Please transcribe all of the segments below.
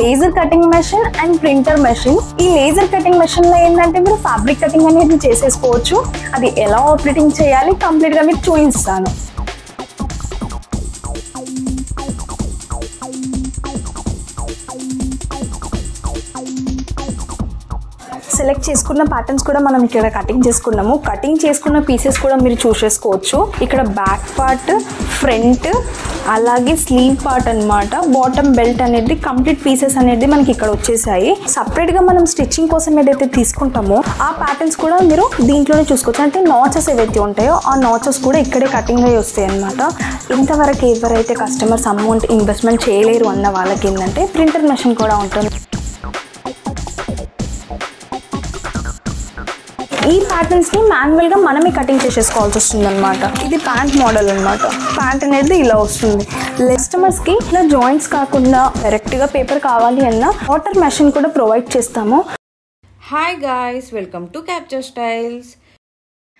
Laser cutting machine and printer machine. ఈ laser cutting machine లో ఏంటంటే మీరు ఫ్యాబ్రిక్ కటింగ్ అనేది చేసేసుకోవచ్చు. అది ఎలా ఆపరేటింగ్ చేయాలి కంప్లీట్ గా మీకు చూపిస్తాను. సెలెక్ట్ చేసుకున్న ప్యాటర్న్స్ కూడా మనం ఇక్కడ కటింగ్ చేసుకున్నాము. కటింగ్ చేసుకున్న పీసెస్ కూడా మీరు చూసేసుకోవచ్చు. ఇక్కడ బ్యాక్ పార్ట్, ఫ్రంట్, అలాగే స్లీవ్ పార్ట్ అన్నమాట. బాటమ్ బెల్ట్ అనేది కంప్లీట్ పీసెస్ అనేది మనకి ఇక్కడ వచ్చేసాయి. సపరేట్ గా మనం స్టిచ్చింగ్ కోసం ఏదైతే తీసుకుంటామో ఆ ప్యాటర్న్స్ కూడా మీరు దీంట్లోనే చూసుకోవచ్చు. అంటే నాచెస్ ఏవైతే ఉంటాయో ఆ నాచెస్ కూడా ఇక్కడే కటింగ్ అయ్యి వస్తాయి అన్నమాట. ఇంతవరకు ఎవరైతే కస్టమర్స్ అమౌంట్ ఇన్వెస్ట్మెంట్ చేయలేరు అన్న వాళ్ళకి ఏంటంటే ప్రింటర్ మెషిన్ కూడా ఉంటుంది. ఈ ప్యాటర్న్స్ ని మాన్యువల్ గా మనమే కటింగ్ చేసేసుకోవాల్సి వస్తుంది అనమాట. ఇది ప్యాంట్ మోడల్ అనమాట. ప్యాంట్ అనేది ఇలా వస్తుంది. కస్టమర్స్ కి ఇలా జాయింట్స్ కాకుండా డైరెక్ట్ గా పేపర్ కావాలి అన్న వాటర్ మెషిన్ కూడా ప్రొవైడ్ చేస్తాము. Hi guys, welcome to capture styles.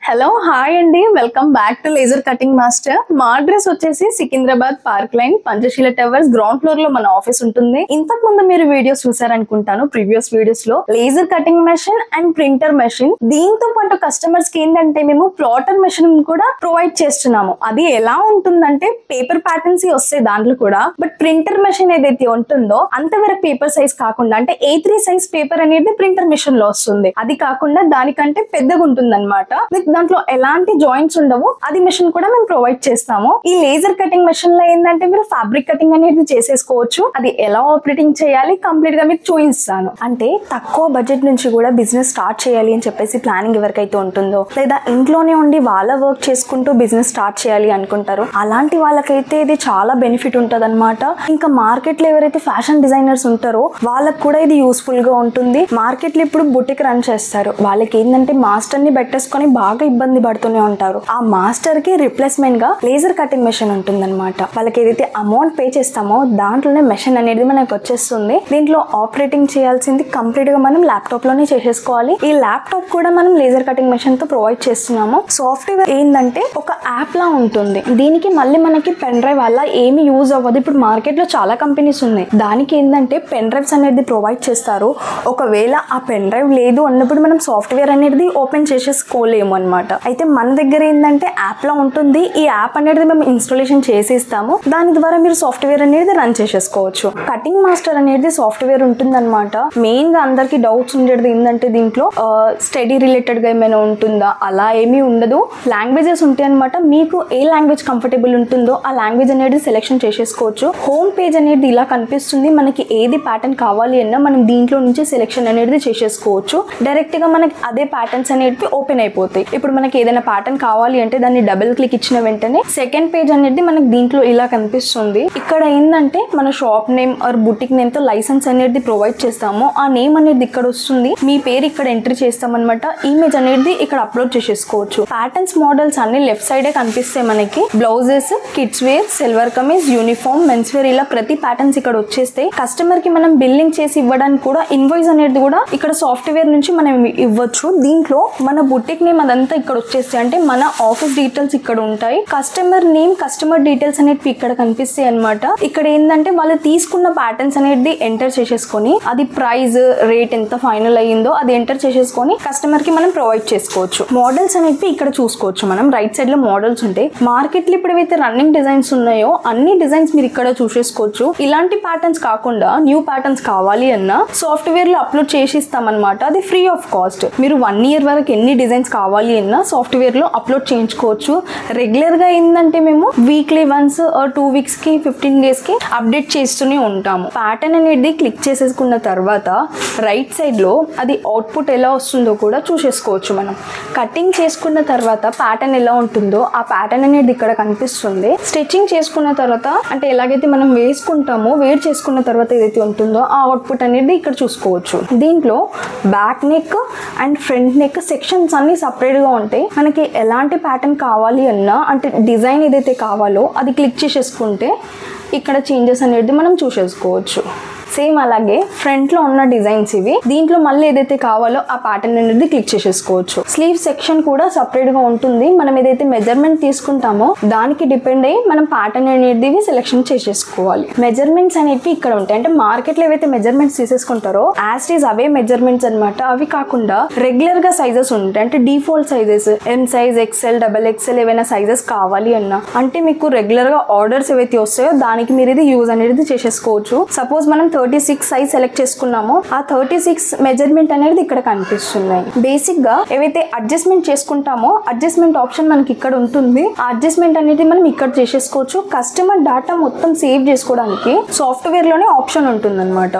Hello, hi అండి, welcome back to laser cutting master. మా అడ్రస్ వచ్చేసి Secunderabad park lane, Panchasheela towers ground floor లో మన ఆఫీస్ ఉంటుంది. ఇంతకు ముందు మీరు వీడియోస్ చూసారనుకుంటాను. ప్రీవియస్ వీడియోస్ లో laser cutting machine and printer machine, దీంతో పాటు కస్టమర్స్ కి ఏంటంటే మేము ప్లాటర్ మెషిన్ కూడా ప్రొవైడ్ చేస్తున్నాము. అది ఎలా ఉంటుందంటే పేపర్ ప్యాటర్న్స్ వస్తాయి దాంట్లో కూడా. బట్ ప్రింటర్ మెషిన్ ఏదైతే ఉంటుందో అంతవరకు పేపర్ సైజ్ కాకుండా, అంటే A3 సైజ్ పేపర్ అనేది ప్రింటర్ మెషిన్ లో వస్తుంది. అది కాకుండా దానికంటే పెద్దగా ఉంటుంది అనమాట. దాంట్లో ఎలాంటి జాయింట్స్ ఉండవు. అది మెషిన్ కూడా మేము ప్రొవైడ్ చేస్తాము. ఈ లేజర్ కటింగ్ మెషిన్ లో ఏంటంటే మీరు ఫ్యాబ్రిక్ కటింగ్ అనేది చేసేసుకోవచ్చు. అది ఎలా ఆపరేటింగ్ చేయాలి కంప్లీట్ గా మీకు చూపిస్తాను. అంటే తక్కువ బడ్జెట్ నుంచి కూడా బిజినెస్ స్టార్ట్ చేయాలి అని చెప్పేసి ప్లానింగ్ ఎవరికైతే ఉంటుందో, లేదా ఇంట్లోనే ఉండి వాళ్ళ వర్క్ చేసుకుంటూ బిజినెస్ స్టార్ట్ చేయాలి అనుకుంటారో అలాంటి వాళ్ళకైతే ఇది చాలా బెనిఫిట్ ఉంటుంది అనమాట. ఇంకా మార్కెట్ లో ఎవరైతే ఫ్యాషన్ డిజైనర్స్ ఉంటారో వాళ్ళకి కూడా ఇది యూస్ఫుల్ గా ఉంటుంది. మార్కెట్ లో ఇప్పుడు బుటిక్ రన్ చేస్తారు. వాళ్ళకి ఏంటంటే మాస్టర్ ని పెట్టేసుకొని బాగా ఇబ్బంది పడుతూనే ఉంటారు. ఆ మాస్టర్ కి రిప్లేస్మెంట్ గా లేజర్ కటింగ్ మెషిన్ ఉంటుంది అనమాట. వాళ్ళకి ఏదైతే అమౌంట్ పే చేస్తామో దాంట్లోనే మెషిన్ అనేది మనకు వచ్చేస్తుంది. దీంట్లో ఆపరేటింగ్ చేయాల్సింది కంప్లీట్ గా మనం ల్యాప్టాప్ లోనే చేసేసుకోవాలి. ఈ ల్యాప్టాప్ కూడా మనం లేజర్ కటింగ్ మెషిన్ తో ప్రొవైడ్ చేస్తున్నాము. సాఫ్ట్వేర్ ఏంటంటే ఒక యాప్ లా ఉంటుంది. దీనికి మళ్ళీ మనకి పెన్ డ్రైవ్ అలా ఏమి యూజ్ అవ్వదు. ఇప్పుడు మార్కెట్ లో చాలా కంపెనీస్ ఉన్నాయి. దానికి ఏంటంటే పెన్ డ్రైవ్స్ అనేది ప్రొవైడ్ చేస్తారు. ఒకవేళ ఆ పెన్ డ్రైవ్ లేదు అన్నప్పుడు మనం సాఫ్ట్వేర్ అనేది ఓపెన్ చేసేసుకోలేము అనమాట. అయితే మన దగ్గర ఏంటంటే యాప్ లా ఉంటుంది. ఈ యాప్ అనేది మేము ఇన్స్టాలేషన్ చేసిస్తాము. దాని ద్వారా మీరు సాఫ్ట్వేర్ అనేది రన్ చేసేసుకోవచ్చు. కటింగ్ మాస్టర్ అనేది సాఫ్ట్వేర్ ఉంటుంది అనమాట. మెయిన్ గా అందరికి డౌట్స్ ఉండేది ఏంటంటే దీంట్లో స్టడీ రిలేటెడ్ గా ఏమైనా ఉంటుందా, అలా ఏమీ ఉండదు. లాంగ్వేజెస్ ఉంటాయి అనమాట. మీకు ఏ లాంగ్వేజ్ కంఫర్టబుల్ ఉంటుందో ఆ లాంగ్వేజ్ అనేది సెలెక్షన్ చేసేసుకోవచ్చు. హోమ్ పేజ్ అనేది ఇలా కనిపిస్తుంది. మనకి ఏది ప్యాటర్న్ కావాలి అన్నా మనం దీంట్లో నుంచి సెలెక్షన్ అనేది చేసేసుకోవచ్చు. డైరెక్ట్ గా మనకి అదే ప్యాటర్న్స్ అనేవి ఓపెన్ అయిపోతాయి. ఇప్పుడు మనకి ఏదైనా ప్యాటర్న్ కావాలి అంటే దాన్ని డబుల్ క్లిక్ ఇచ్చిన వెంటనే సెకండ్ పేజ్ అనేది మనకి దీంట్లో ఇలా కనిపిస్తుంది. ఇక్కడ ఏంటంటే మన shop name or boutique name తో లైసెన్స్ అనేది ప్రొవైడ్ చేస్తాము. ఆ నేమ్ అనేది ఇక్కడ వస్తుంది. మీ పేరు ఇక్కడ ఎంట్రీ చేస్తాం అనమాట. ఇమేజ్ అనేది ఇక్కడ అప్లోడ్ చేసేసుకోవచ్చు. ప్యాటర్న్స్ మోడల్స్ అన్ని లెఫ్ట్ సైడే కనిపిస్తాయి మనకి. Blouses, kids wear, salwar kameez, uniform, men's wear, ఇలా ప్రతి ప్యాటర్న్స్ ఇక్కడ వచ్చేస్తాయి. కస్టమర్ కి మనం బిల్లింగ్ చేసి ఇవ్వడానికి కూడా ఇన్వాయిస్ అనేది కూడా ఇక్కడ సాఫ్ట్వేర్ నుంచి మనం ఇవ్వచ్చు. దీంట్లో మన బుటిక్ నేమ్ అదంతా ఇక్కడ వచ్చేస్తాయి. అంటే మన ఆఫీస్ డీటెయిల్స్ ఇక్కడ ఉంటాయి. కస్టమర్ నేమ్, కస్టమర్ డీటెయిల్స్ అనేవి ఇక్కడ కనిపిస్తాయి అనమాట. ఇక్కడ ఏంటంటే వాళ్ళు తీసుకున్న ప్యాటర్న్స్ అనేది ఎంటర్ చేసేసుకొని అది ప్రైస్, రేట్ ఎంత ఫైనల్ అయ్యిందో అది ఎంటర్ చేసేసుకొని కస్టమర్ కి మనం ప్రొవైడ్ చేసుకోవచ్చు. మోడల్స్ అనేవి ఇక్కడ చూసుకోవచ్చు. మనం రైట్ సైడ్ లో మోడల్స్ ఉంటాయి. మార్కెట్ లో ఇప్పుడు ఏవైతే రన్నింగ్ డిజైన్స్ ఉన్నాయో అన్ని డిజైన్స్ మీరు ఇక్కడ చూసేసుకోవచ్చు. ఇలాంటి ప్యాటర్న్స్ కాకుండా న్యూ ప్యాటర్న్స్ కావాలి అన్నా సాఫ్ట్వేర్ లో అప్లోడ్ చేసి ఇస్తామన్నమాట. అది ఫ్రీ ఆఫ్ కాస్ట్. మీరు 1 year వరకు ఎన్ని డిజైన్స్ కావాలి అన్నా సాఫ్ట్వేర్ లో అప్లోడ్ చేయించుకోవచ్చు. రెగ్యులర్ గా ఏంటంటే మేము వీక్లీ వన్స్ 2 weeks కి 15 days కి అప్డేట్ చేస్తూనే ఉంటాము. ప్యాటర్న్ అనేది క్లిక్ చేసేసుకున్న తర్వాత రైట్ సైడ్ లో అది అవుట్పుట్ ఎలా వస్తుందో కూడా చూసేసుకోవచ్చు. మనం కటింగ్ చేసుకున్న తర్వాత ప్యాటర్న్ ఎలా ఉంటుందో ఆ ప్యాటర్న్ అనేది ఇక్కడ కనిపిస్తుంది. స్టిచ్చింగ్ చేసుకున్న తర్వాత అంటే ఎలాగైతే మనం వేసుకుంటామో వేర్ చేసుకున్న తర్వాత ఏదైతే ఉంటుందో ఆ అవుట్పుట్ అనేది ఇక్కడ చూసుకోవచ్చు. దీంట్లో back neck and front neck sections అన్ని సపరేట్ గా ఉంటాయి. మనకి ఎలాంటి ప్యాటర్న్ కావాలి అన్నా అంటే డిజైన్ ఏదైతే కావాలో అది క్లిక్ చేసేసుకుంటే ఇక్కడ చేంజెస్ అనేది మనం చూసేసుకోవచ్చు. సేమ్ అలాగే ఫ్రంట్ లో ఉన్న డిజైన్స్ ఇవి. దీంట్లో మళ్ళీ ఏదైతే కావాలో ఆ ప్యాటర్న్ అనేది క్లిక్ చేసేసుకోవచ్చు. స్లీవ్ సెక్షన్ కూడా సపరేట్ గా ఉంటుంది. మనం ఏదైతే మెజర్మెంట్ తీసుకుంటామో దానికి డిపెండ్ అయ్యి మనం ప్యాటర్న్ అనేది సెలెక్షన్ చేసేసుకోవాలి. మెజర్మెంట్స్ అనేవి ఇక్కడ ఉంటాయి. అంటే మార్కెట్ లో ఏవైతే మెజర్మెంట్స్ తీసేసుకుంటారో యాజ్ ఇట్ ఈస్ అవే మెజర్మెంట్స్ అనమాట. అవి కాకుండా రెగ్యులర్ గా సైజెస్ ఉంటాయి. అంటే default sizes M size, XL, double XL ఏవైనా సైజెస్ కావాలి అన్నా అంటే మీకు రెగ్యులర్ గా ఆర్డర్స్ ఏవైతే వస్తాయో దానికి మీరు ఇది యూజ్ అనేది చేసేసుకోవచ్చు. సపోజ్ మనం 36 సైజ్ సెలెక్ట్ చేసుకున్నామో ఆ 36 మెజర్మెంట్ అనేది ఇక్కడ కనిపిస్తున్నాయి. బేసిక్ గా ఏవైతే అడ్జస్ట్మెంట్ చేసుకుంటామో అడ్జస్ట్మెంట్ ఆప్షన్ మనకి ఇక్కడ ఉంటుంది. ఆ అడ్జస్ట్మెంట్ అనేది మనం ఇక్కడ చేసేసుకోవచ్చు. కస్టమర్ డాటా మొత్తం సేవ్ చేసుకోవడానికి సాఫ్ట్వేర్ లోనే ఆప్షన్ ఉంటుంది అనమాట.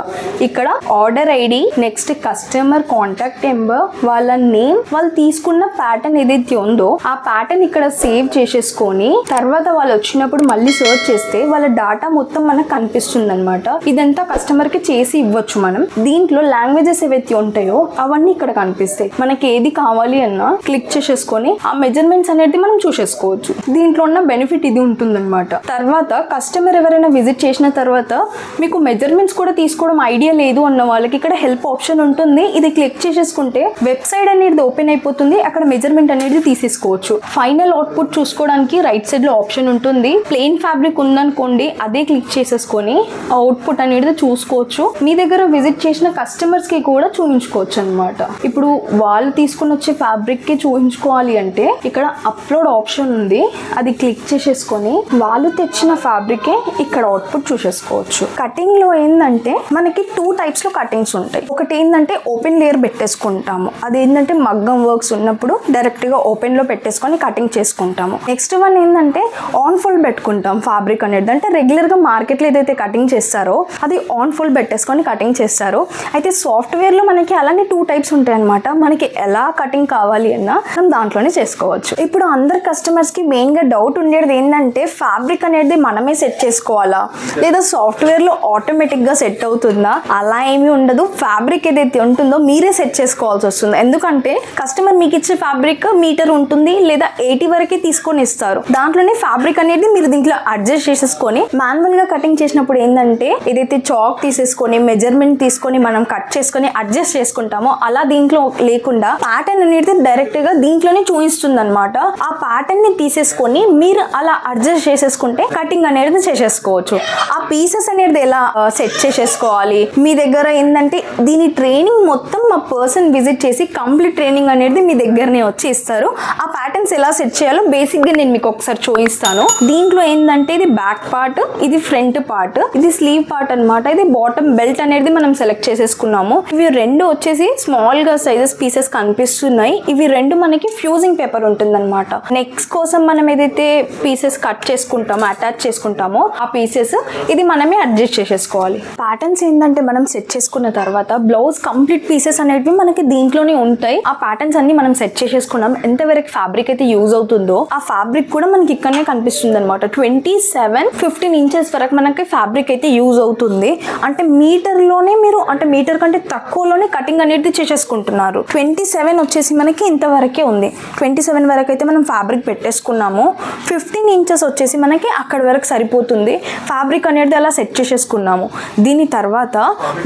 ఇక్కడ order ID, next customer contact number, వాళ్ళ నేమ్, వాళ్ళు తీసుకున్న ప్యాటర్న్ ఏదైతే ఉందో ఆ ప్యాటర్న్ ఇక్కడ సేవ్ చేసేసుకొని తర్వాత వాళ్ళు వచ్చినప్పుడు మళ్ళీ సర్చ్ చేస్తే వాళ్ళ డాటా మొత్తం మనకు కనిపిస్తుంది అనమాట. ఇదంతా కస్టమర్ కి చేసి ఇవ్వచ్చు మనం. దీంట్లో లాంగ్వేజెస్ ఏవైతే ఉంటాయో అవన్నీ ఇక్కడ కనిపిస్తాయి. మనకి ఏది కావాలి అన్నా క్లిక్ చేసేసుకొని ఆ మెజర్మెంట్స్ అనేది మనం చూసేసుకోవచ్చు. దీంట్లో ఉన్న బెనిఫిట్ ఇది ఉంటుందన్నమాట. తర్వాత కస్టమర్ ఎవరైనా విజిట్ చేసిన తర్వాత మీకు మెజర్మెంట్స్ కూడా తీసుకోవడం ఐడియా లేదు అన్న వాళ్ళకి ఇక్కడ హెల్ప్ ఆప్షన్ ఉంటుంది. ఇది క్లిక్ చేసేసుకుంటే వెబ్సైట్ అనేది ఓపెన్ అయిపోతుంది. అక్కడ మెజర్మెంట్ అనేది తీసేసుకోవచ్చు. ఫైనల్ అవుట్పుట్ చూసుకోవడానికి రైట్ సైడ్ లో ఆప్షన్ ఉంటుంది. ప్లెయిన్ ఫ్యాబ్రిక్ ఉందనుకోండి అదే క్లిక్ చేసేసుకొని అవుట్పుట్ అనేది చూసుకోవచ్చు. మీ దగ్గర విజిట్ చేసిన కస్టమర్స్ కి కూడా చూపించుకోవచ్చు అనమాట. ఇప్పుడు వాళ్ళు తీసుకుని వచ్చే ఫ్యాబ్రిక్ కి చూపించుకోవాలి అంటే ఇక్కడ అప్లోడ్ ఆప్షన్ ఉంది. అది క్లిక్ చేసేసుకొని వాళ్ళు తెచ్చిన ఫ్యాబ్రిక్ ఇక్కడ అవుట్పుట్ చూసేసుకోవచ్చు. కటింగ్ లో ఏంటంటే మనకి 2 టైప్స్ లో కటింగ్స్ ఉంటాయి. ఒకటి ఏంటంటే ఓపెన్ లేయర్ పెట్టేసుకుంటాము. అది ఏంటంటే మగ్గం వర్క్స్ ఉన్నప్పుడు డైరెక్ట్ గా ఓపెన్ లో పెట్టేసుకొని కటింగ్ చేసుకుంటాము. నెక్స్ట్ వన్ ఏంటంటే ఆన్ ఫోల్డ్ పెట్టుకుంటాం ఫ్యాబ్రిక్ అనేది. అంటే రెగ్యులర్ గా మార్కెట్ లో ఏదైతే కటింగ్ చేస్తారో అది ఆన్ ఫోల్డ్ పెట్టేసుకొని కటింగ్ చేస్తారు. అయితే సాఫ్ట్వేర్ లో మనకి అలానే 2 టైప్స్ ఉంటాయి అనమాట. మనకి ఎలా కటింగ్ కావాలి అన్నా మనం దాంట్లోనే చేసుకోవచ్చు. ఇప్పుడు అందరు కస్టమర్స్ కి మెయిన్ గా డౌట్ ఉండేది ఏంటంటే ఫ్యాబ్రిక్ అనేది మనమే సెట్ చేసుకోవాలా లేదా సాఫ్ట్వేర్ లో ఆటోమేటిక్ గా సెట్ అవుతుందా? అలా ఏమీ ఉండదు. ఫ్యాబ్రిక్ ఏదైతే ఉంటుందో మీరే సెట్ చేసుకోవాల్సి వస్తుంది. ఎందుకంటే కస్టమర్ మీకు ఇచ్చే ఫ్యాబ్రిక్ మీటర్ ఉంటుంది లేదా 80 వరకే తీసుకొని ఇస్తారు. దాంట్లోనే ఫ్యాబ్రిక్ అనేది మీరు దీంట్లో అడ్జస్ట్ చేసేసుకొని మాన్యువల్ గా కటింగ్ చేసినప్పుడు ఏంటంటే ఏదైతే చాక్ తీసేసుకొని మెజర్మెంట్ తీసుకొని మనం కట్ చేసుకొని అడ్జస్ట్ చేసుకుంటామో అలా దీంట్లో లేకుండా ప్యాటర్న్ అనేది డైరెక్ట్ గా దీంట్లోనే చూపిస్తుంది అనమాట. ఆ ప్యాటర్న్ ని తీసేసుకొని మీరు అలా అడ్జస్ట్ చేసేసుకుంటే కటింగ్ అనేది చేసేసుకోవచ్చు. ఆ పీసెస్ అనేది ఎలా సెట్ చేసేసుకోవాలి మీ దగ్గర ఏంటంటే దీని ట్రైనింగ్ మొత్తం మా పర్సన్ విజిట్ చేసి కంప్లీట్ ట్రైనింగ్ అనేది మీ దగ్గరనే వచ్చి ఇస్తారు. ఆ ప్యాటర్న్స్ ఎలా సెట్ చేయాలో బేసిక్ గా నేను మీకు ఒకసారి చూపిస్తాను. దీంట్లో ఏంటంటే ఇది బ్యాక్ పార్ట్, ఇది ఫ్రంట్ పార్ట్, ఇది స్లీవ్ పార్ట్ అనమాట. ఇది బాటమ్ బెల్ట్ అనేది మనం సెలెక్ట్ చేసేసుకున్నాము. ఇవి రెండు వచ్చేసి స్మాల్ గా సైజెస్ పీసెస్ కనిపిస్తున్నాయి. ఇవి రెండు మనకి ఫ్యూజింగ్ పేపర్ ఉంటుంది అనమాట. నెక్స్ట్ కోసం మనం ఏదైతే పీసెస్ కట్ చేసుకుంటామో అటాచ్ చేసుకుంటామో ఆ పీసెస్ ఇది మనమే అడ్జస్ట్ చేసేసుకోవాలి. ప్యాటర్న్స్ ఏంటంటే మనం సెట్ చేసుకున్న తర్వాత బ్లౌజ్ కంప్లీట్ పీసెస్ అనేవి మనకి దీంట్లోనే ఉంటాయి. ఆ ప్యాటర్న్స్ అన్ని మనం సెట్ చేసేసుకున్నాం. ఎంతవరకు ఫ్యాబ్రిక్ అయితే యూజ్ అవుతుందో ఆ ఫ్యాబ్రిక్ కూడా మనకి ఇక్కడనే కనిపిస్తుంది అనమాట. 27-15 ఇంచెస్ వరకు మనకి ఫ్యాబ్రిక్ అయితే యూజ్ అవుతుంది. అంటే మీటర్ లోనే మీరు అంటే మీటర్ కంటే తక్కువలోనే కటింగ్ అనేది చేసేసుకుంటున్నారు. 27 వచ్చేసి మనకి ఇంతవరకే ఉంది. 27 వరకు అయితే మనం ఫ్యాబ్రిక్ పెట్టేసుకున్నాము. 15 ఇంచెస్ వచ్చేసి మనకి అక్కడ వరకు సరిపోతుంది. ఫ్యాబ్రిక్ అనేది అలా సెట్ చేసేసుకున్నాము. దీని తర్వాత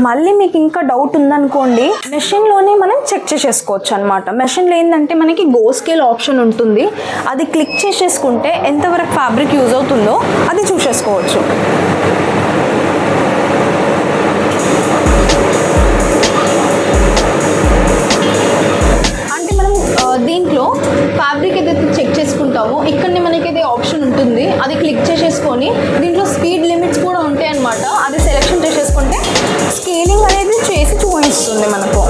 మళ్ళీ మీకు ఇంకా డౌట్ ఉందనుకోండి మెషిన్ లోనే మనం చెక్ చేసేసుకోవచ్చు అనమాట. మెషిన్ లో ఏంటంటే మనకి గో స్కేల్ ఆప్షన్ ఉంటుంది. అది క్లిక్ చేసేసుకుంటే ఎంతవరకు ఫ్యాబ్రిక్ యూజ్ అవుతుందో అది చూసేసుకోవచ్చు. అంటే మనం దీంట్లో ఫ్యాబ్రిక్ ఏదైతే చెక్ చేసుకుంటామో ఇక్కడనే మనకి ఏదైతే ఆప్షన్ ఉంటుంది అది క్లిక్ చేసేసుకొని దీంట్లో స్పీడ్ లిమిట్స్ కూడా ఉంటాయి అనమాట. అది సెలెక్షన్ చేసేసుకుంటే స్కేలింగ్ అనేది చేసి చూపిస్తుంది మనకు.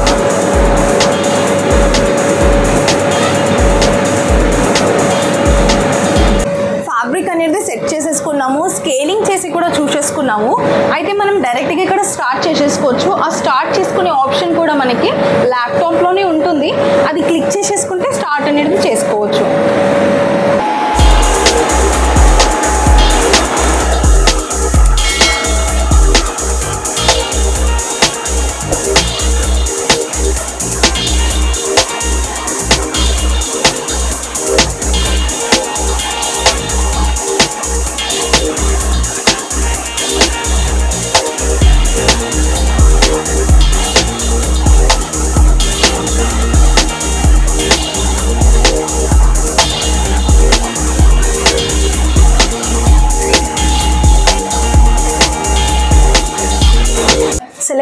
ఫ్యాబ్రిక్ అనేది సెట్ చేసేసుకున్నాము, స్కేలింగ్ చేసి కూడా చూసేసుకున్నాము. అయితే మనం డైరెక్ట్గా ఇక్కడ స్టార్ట్ చేసేసుకోవచ్చు. ఆ స్టార్ట్ చేసుకునే ఆప్షన్ కూడా మనకి ల్యాప్టాప్లోనే ఉంటుంది. అది క్లిక్ చేసేసుకుంటే స్టార్ట్ అనేది చేసుకోవచ్చు.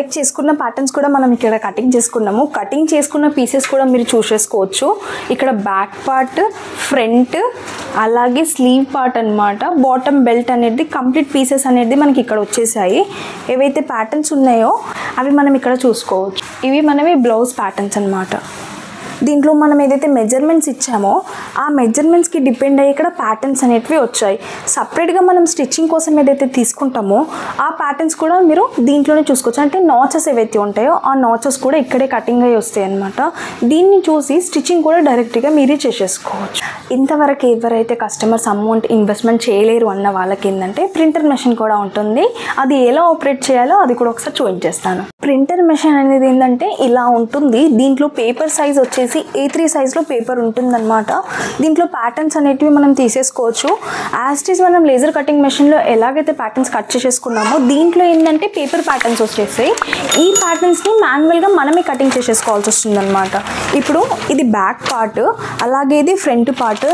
సెలెక్ట్ చేసుకున్న ప్యాటర్న్స్ కూడా మనం ఇక్కడ కటింగ్ చేసుకున్నాము. కటింగ్ చేసుకున్న పీసెస్ కూడా మీరు చూసేసుకోవచ్చు. ఇక్కడ బ్యాక్ పార్ట్, ఫ్రంట్, అలాగే స్లీవ్ పార్ట్ అన్నమాట. బాటమ్ బెల్ట్ అనేది కంప్లీట్ పీసెస్ అనేది మనకి ఇక్కడ వచ్చేసాయి. ఏవైతే ప్యాటర్న్స్ ఉన్నాయో అవి మనం ఇక్కడ చూసుకోవచ్చు. ఇవి మనవి బ్లౌజ్ ప్యాటర్న్స్ అన్నమాట. దీంట్లో మనం ఏదైతే మెజర్మెంట్స్ ఇచ్చామో ఆ మెజర్మెంట్స్కి డిపెండ్ అయ్యి ఇక్కడ ప్యాటర్న్స్ అనేటివి వచ్చాయి. సపరేట్గా మనం స్టిచ్చింగ్ కోసం ఏదైతే తీసుకుంటామో ఆ ప్యాటర్న్స్ కూడా మీరు దీంట్లోనే చూసుకోవచ్చు. అంటే నాచెస్ ఏవైతే ఉంటాయో ఆ నాచెస్ కూడా ఇక్కడే కటింగ్ అయ్యి వస్తాయి అన్నమాట. దీన్ని చూసి స్టిచ్చింగ్ కూడా డైరెక్ట్గా మీరే చేసేసుకోవచ్చు. ఇంతవరకు ఎవరైతే కస్టమర్స్ అమౌంట్ ఇన్వెస్ట్మెంట్ చేయలేరు అన్న వాళ్ళకి ఏంటంటే ప్రింటర్ మెషిన్ కూడా ఉంటుంది. అది ఎలా ఆపరేట్ చేయాలో అది కూడా ఒకసారి చూపించేస్తాను. ప్రింటర్ మెషిన్ అనేది ఏంటంటే ఇలా ఉంటుంది. దీంట్లో పేపర్ సైజ్ వచ్చేసి A3 సైజ్లో పేపర్ ఉంటుందన్నమాట. దీంట్లో ప్యాటర్న్స్ అనేటివి మనం తీసేసుకోవచ్చు. యాజ్ ఇట్ ఈస్ మనం లేజర్ కటింగ్ మెషిన్లో ఎలాగైతే ప్యాటర్న్స్ కట్ చేసేసుకున్నామో దీంట్లో ఏంటంటే పేపర్ ప్యాటర్న్స్ వచ్చేసాయి. ఈ ప్యాటర్న్స్ని మాన్యువల్గా మనమే కటింగ్ చేసేసుకోవాల్సి వస్తుందన్నమాట. ఇప్పుడు ఇది బ్యాక్ పార్ట్, అలాగే ఇది ఫ్రంట్ పార్ట్.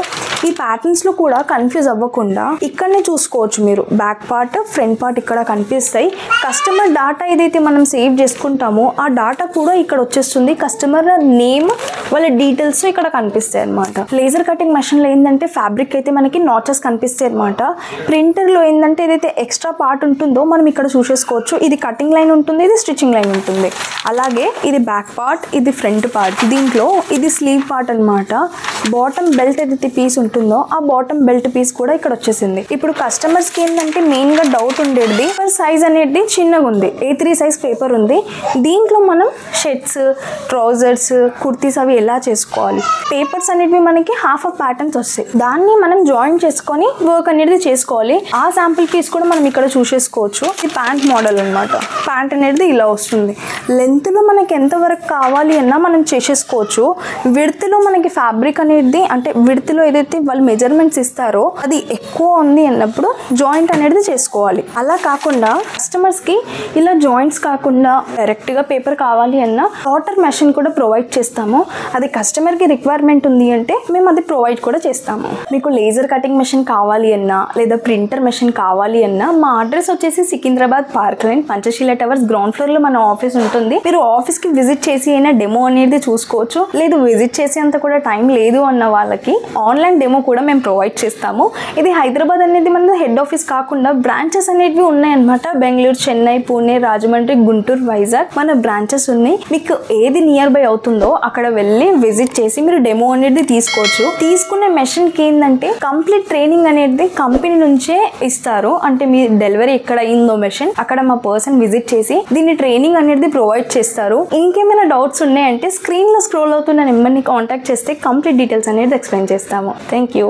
ఈ ప్యాటర్న్స్లో కూడా కన్ఫ్యూజ్ అవ్వకుండా ఇక్కడనే చూసుకోవచ్చు మీరు. బ్యాక్ పార్ట్, ఫ్రంట్ పార్ట్ ఇక్కడ కనిపిస్తాయి. కస్టమర్ డాటా ఏదైతే మనం సేవ్ చేసుకుంటామో ఆ డాటా కూడా ఇక్కడ వచ్చేస్తుంది. కస్టమర్ నేమ్, వాళ్ళ డీటెయిల్స్ ఇక్కడ కనిపిస్తాయి అనమాట. లేజర్ కటింగ్ మెషిన్లో ఏంటంటే ఫ్యాబ్రిక్ అయితే మనకి నాచెస్ కనిపిస్తాయి అనమాట. ప్రింటర్లో ఏంటంటే ఏదైతే ఎక్స్ట్రా పార్ట్ ఉంటుందో మనం ఇక్కడ చూసేసుకోవచ్చు. ఇది కటింగ్ లైన్ ఉంటుంది, ఇది స్టిచ్చింగ్ లైన్ ఉంటుంది. అలాగే ఇది బ్యాక్ పార్ట్, ఇది ఫ్రంట్ పార్ట్. దీంట్లో ఇది స్లీవ్ పార్ట్ అనమాట. బాటమ్ బెల్ట్ ఏదైతే పీస్ ఉంటుందో ఆ బాటమ్ బెల్ట్ పీస్ కూడా ఇక్కడ వచ్చేసింది. ఇప్పుడు కస్టమర్స్కి ఏంటంటే మెయిన్గా డౌట్ ఉండేది పేపర్ సైజ్ అనేది చిన్నగా ఉంది. A3 సైజ్ పేపర్ ఉంది. దీంట్లో మనం షర్ట్స్, ట్రౌజర్స్, కుర్తీస్ అవి ఎలా చేసుకోవాలి? పేపర్స్ అనేవి మనకి హాఫ్ ఆఫ్ ప్యాటర్న్స్ వస్తాయి. దాన్ని మనం జాయిన్ చేసుకొని వర్క్ అనేది చేసుకోవాలి. ఆ శాంపుల్ పీస్ కూడా మనం ఇక్కడ చూసేసుకోవచ్చు. ఇది ప్యాంట్ మోడల్ అనమాట. ప్యాంట్ అనేది ఇలా వస్తుంది. లెంత్లో మనకి ఎంతవరకు కావాలి అన్నా మనం చేసేసుకోవచ్చు. విడ్త్లో మనకి ఫ్యాబ్రిక్ అనేది అంటే విడ్త్లో ఏదైతే వాళ్ళు మెజర్మెంట్స్ ఇస్తారో అది ఎక్కువ ఉంది అన్నప్పుడు జాయింట్ అనేది చేసుకోవాలి. అలా కాకుండా కస్టమర్స్కి ఇలా జాయింట్స్ కాకుండా డైరెక్ట్గా పేపర్ కావాలి అన్న వాటర్ మెషిన్ కూడా ప్రొవైడ్ చేస్తాము. అది కస్టమర్కి రిక్వైర్మెంట్ ఉంది అంటే మేము అది ప్రొవైడ్ కూడా చేస్తాము. మీకు లేజర్ కటింగ్ మెషిన్ కావాలి అన్నా లేదా ప్రింటర్ మెషిన్ కావాలి అన్నా మా అడ్రస్ వచ్చేసి Secunderabad park lane, Panchasheela towers ground ఫ్లోర్లో మన ఆఫీస్ ఉంటుంది. మీరు ఆఫీస్కి విజిట్ చేసి అయినా డెమో అనేది చూసుకోవచ్చు. లేదు విజిట్ చేసేంత కూడా టైం లేదు అన్న వాళ్ళకి ఆన్లైన్ డెమో కూడా మేము ప్రొవైడ్ చేస్తాము. ఇది హైదరాబాద్ అనేది మన హెడ్ ఆఫీస్ కాకుండా బ్రాంచెస్ అనేవి ఉన్నాయన్నమాట. బెంగళూరు, చెన్నై, పూణే, రాజమండ్రి, గుంటూరు, వైజాగ్ మన బ్రాంచెస్ ఉన్నాయి. మీకు ఏది నియర్ బై అవుతుందో అక్కడ వెళ్ళి విజిట్ చేసి మీరు డెమో అనేది తీసుకోవచ్చు. తీసుకునే మెషిన్కి ఏంటంటే కంప్లీట్ ట్రైనింగ్ అనేది కంపెనీ నుంచే ఇస్తారు. అంటే మీ డెలివరీ ఎక్కడ అయిందో మెషిన్ అక్కడ మా పర్సన్ విజిట్ చేసి దీన్ని ట్రైనింగ్ అనేది ప్రొవైడ్ చేస్తారు. ఇంకేమైనా డౌట్స్ ఉన్నాయంటే స్క్రీన్ లో స్క్రోల్ అవుతున్న నెంబర్ని కాంటాక్ట్ చేస్తే కంప్లీట్ డీటెయిల్స్ అనేది ఎక్స్ప్లెయిన్ చేస్తాము. Thank you.